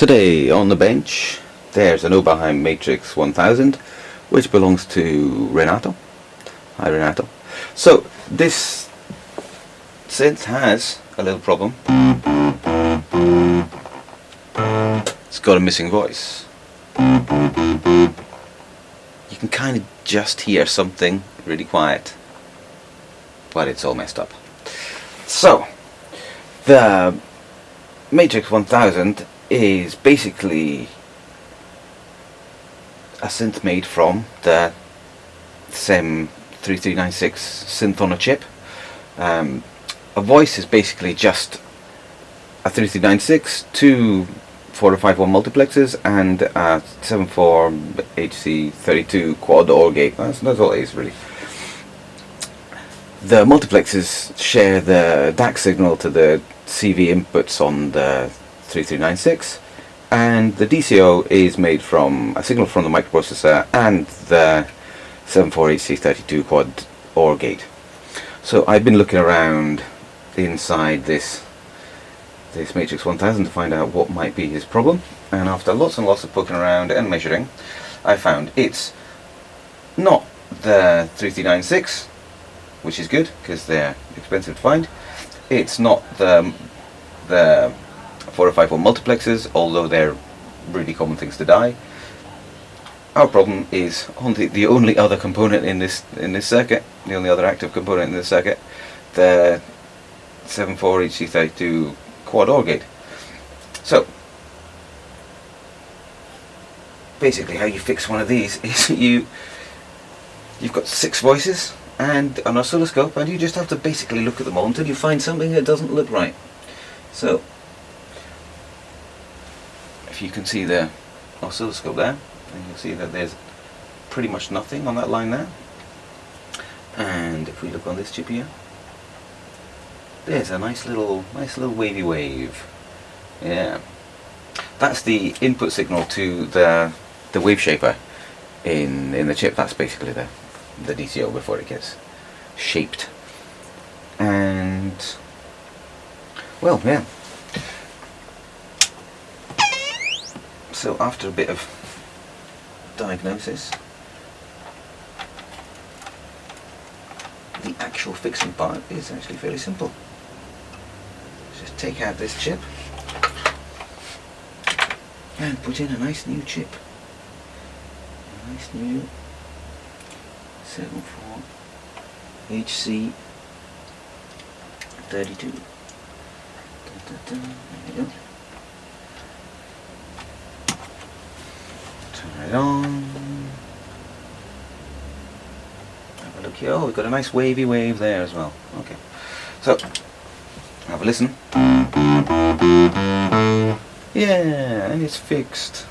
Today on the bench there's an Oberheim Matrix 1000 which belongs to Renato. Hi Renato. So this synth has a little problem. It's got a missing voice. You can kind of just hear something really quiet, but it's all messed up. So the Matrix 1000 is basically a synth made from the SEM 3396 synth on a chip. A voice is basically just a 3396, two 4051 multiplexes and a 74 HC32 quad OR gate. That's all it is really. The multiplexes share the DAC signal to the CV inputs on the 3396, and the DCO is made from a signal from the microprocessor and the 74HC32 quad OR gate. So I've been looking around inside this Matrix 1000 to find out what might be his problem, and after lots and lots of poking around and measuring, I found it's not the 3396, which is good because they're expensive to find. It's not the 4051 multiplexes, although they're really common things to die. Our problem is the only other component in this circuit, the only other active component in this circuit, the 74HC32 quad OR gate. So basically how you fix one of these is you've got 6 voices and an oscilloscope, and you just have to basically look at them all until you find something that doesn't look right. So if you can see the oscilloscope there, and you'll see that there's pretty much nothing on that line there. And if we look on this chip here, there's a nice little wavy wave. Yeah, that's the input signal to the wave shaper in the chip. That's basically the DCO before it gets shaped. And well, yeah. So after a bit of diagnosis, the actual fixing part is actually fairly simple. Just take out this chip and put in a nice new chip. A nice new 74 HC 32. There we go. Turn it on. Have a look here. Oh, we've got a nice wavy wave there as well. Okay. So, have a listen. Yeah, and it's fixed.